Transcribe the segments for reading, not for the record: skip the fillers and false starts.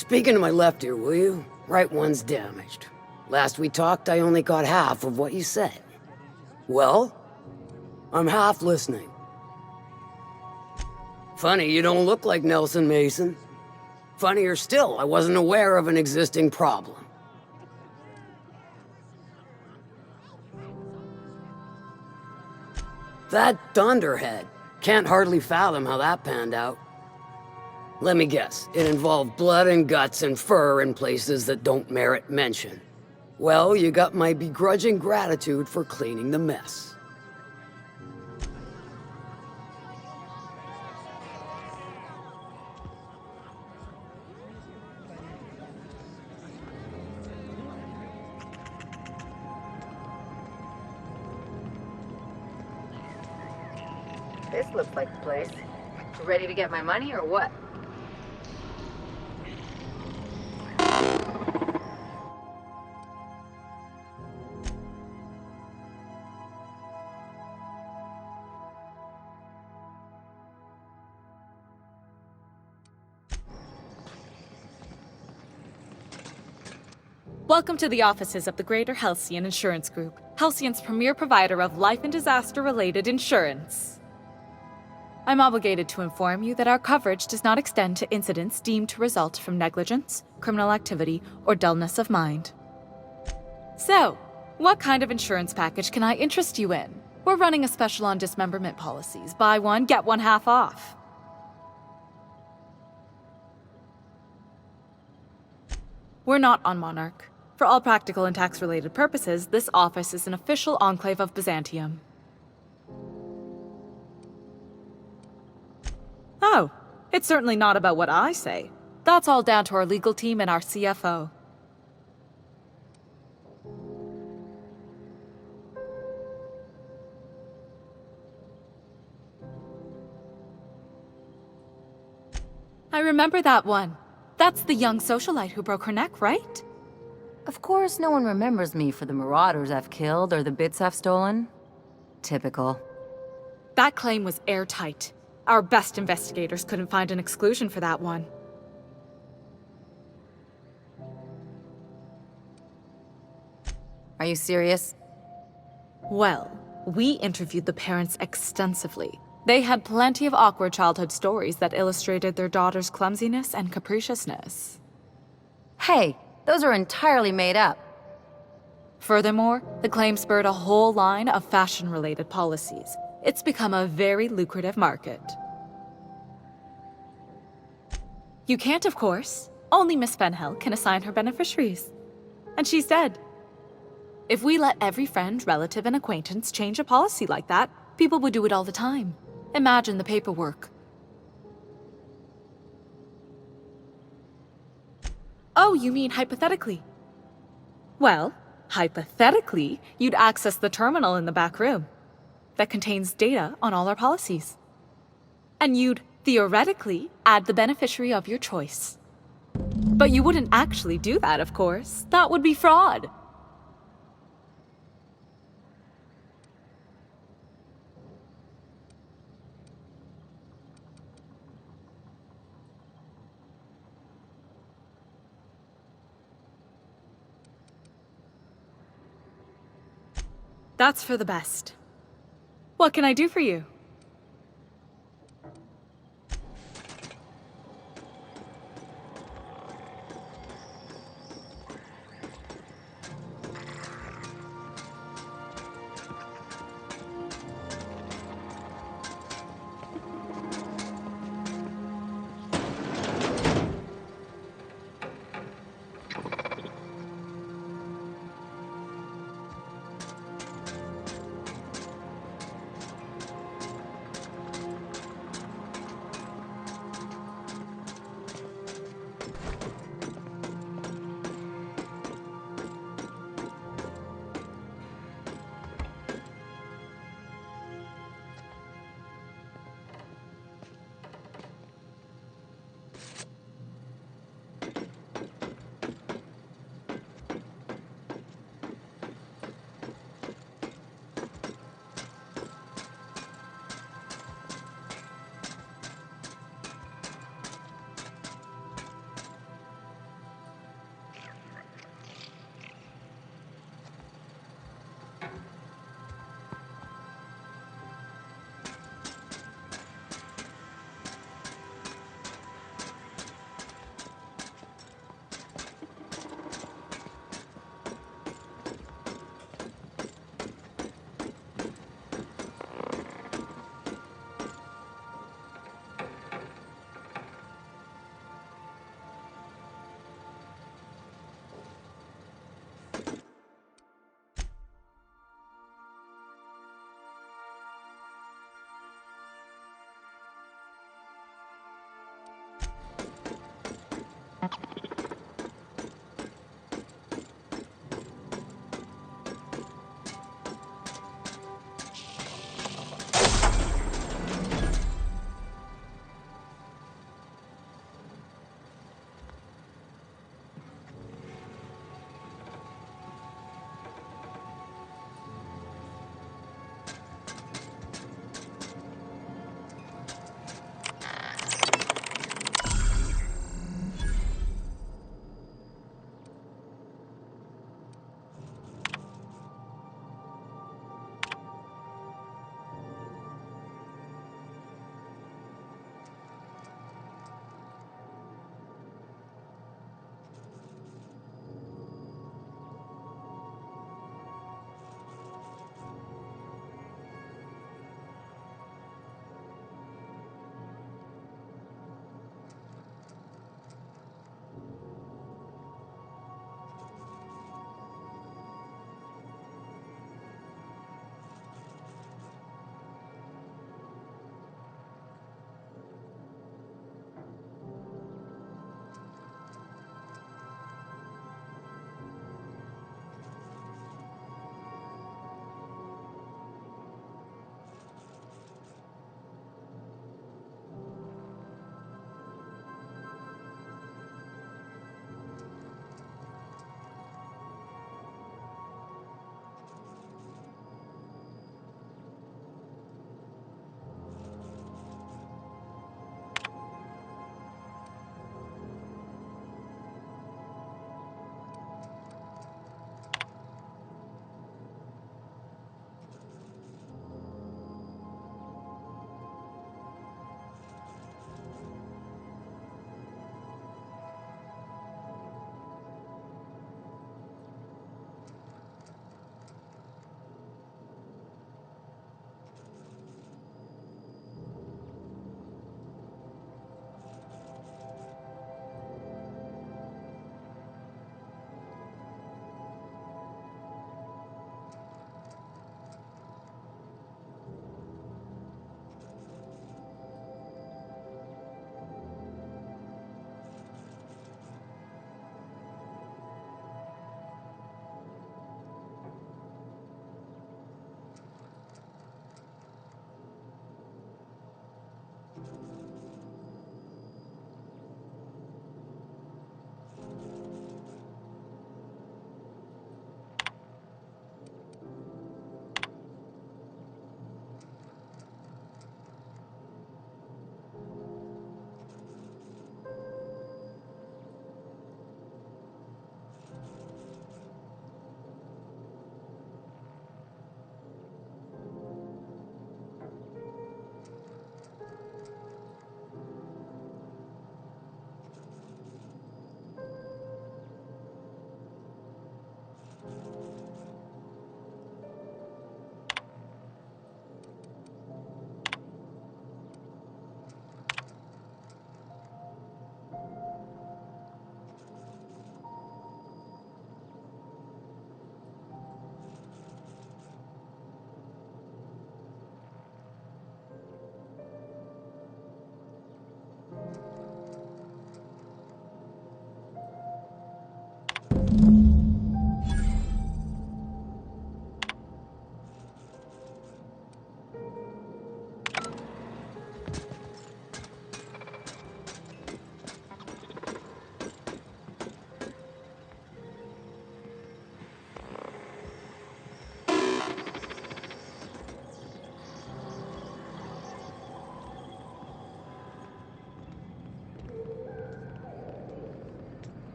Speaking to my left ear, will you? Right one's damaged. Last we talked, I only got half of what you said. Well? I'm half listening. Funny, you don't look like Nelson Mason. Funnier still, I wasn't aware of an existing problem. That Dunderhead. Can't hardly fathom how that panned out. Let me guess, it involved blood and guts and fur in places that don't merit mention. Well, you got my begrudging gratitude for cleaning the mess. This looks like the place. Ready to get my money or what? Welcome to the offices of the Greater Halcyon Insurance Group, Halcyon's premier provider of life and disaster-related insurance. I'm obligated to inform you that our coverage does not extend to incidents deemed to result from negligence, criminal activity, or dullness of mind. So, what kind of insurance package can I interest you in? We're running a special on dismemberment policies. Buy one, get one half off. We're not on Monarch. For all practical and tax-related purposes, this office is an official enclave of Byzantium. Oh, it's certainly not about what I say. That's all down to our legal team and our CFO. I remember that one. That's the young socialite who broke her neck, right? Of course, no one remembers me for the marauders I've killed or the bits I've stolen. Typical. That claim was airtight. Our best investigators couldn't find an exclusion for that one. Are you serious? Well, we interviewed the parents extensively. They had plenty of awkward childhood stories that illustrated their daughter's clumsiness and capriciousness. Hey, those are entirely made up. Furthermore, the claim spurred a whole line of fashion-related policies. It's become a very lucrative market. You can't, of course. Only Miss Fenhel can assign her beneficiaries. And she's dead. If we let every friend, relative, and acquaintance change a policy like that, people would do it all the time. Imagine the paperwork. Oh, you mean hypothetically? Well, hypothetically, you'd access the terminal in the back room that contains data on all our policies. And you'd, theoretically, add the beneficiary of your choice. But you wouldn't actually do that, of course. That would be fraud. That's for the best. What can I do for you?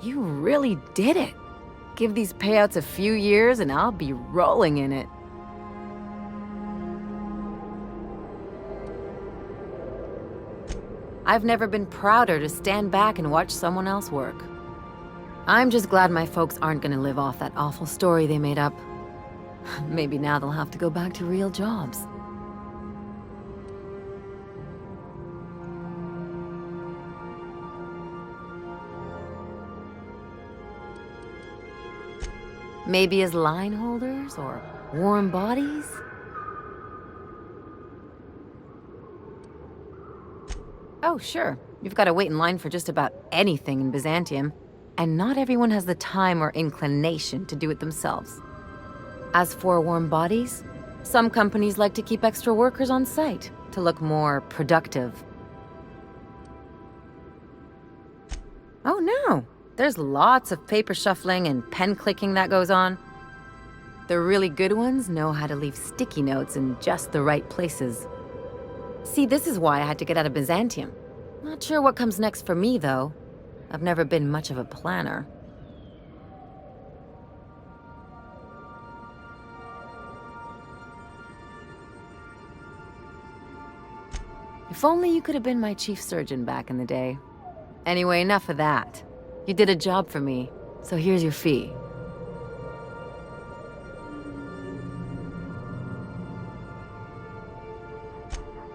You really did it. Give these payouts a few years and I'll be rolling in it. I've never been prouder to stand back and watch someone else work. I'm just glad my folks aren't gonna live off that awful story they made up. Maybe now they'll have to go back to real jobs. Maybe as line holders or warm bodies? Oh, sure. You've got to wait in line for just about anything in Byzantium, and not everyone has the time or inclination to do it themselves. As for warm bodies, some companies like to keep extra workers on site to look more productive. Oh no! There's lots of paper shuffling and pen clicking that goes on. The really good ones know how to leave sticky notes in just the right places. See, this is why I had to get out of Byzantium. Not sure what comes next for me, though. I've never been much of a planner. If only you could have been my chief surgeon back in the day. Anyway, enough of that. You did a job for me, so here's your fee.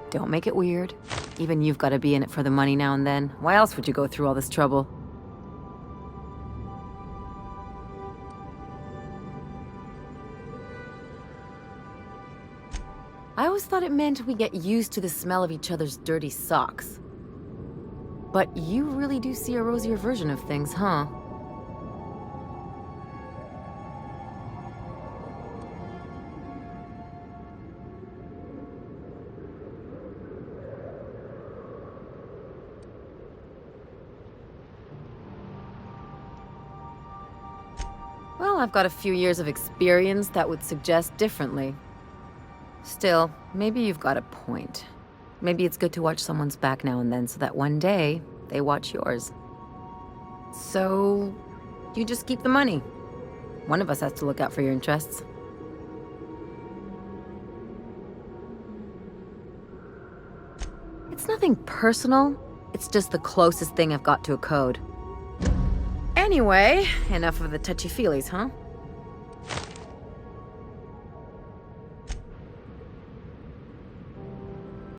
Don't make it weird. Even you've got to be in it for the money now and then. Why else would you go through all this trouble? I always thought it meant we get used to the smell of each other's dirty socks. But you really do see a rosier version of things, huh? Well, I've got a few years of experience that would suggest differently. Still, maybe you've got a point. Maybe it's good to watch someone's back now and then so that one day, they watch yours. So, you just keep the money. One of us has to look out for your interests. It's nothing personal. It's just the closest thing I've got to a code. Anyway, enough of the touchy-feelies, huh?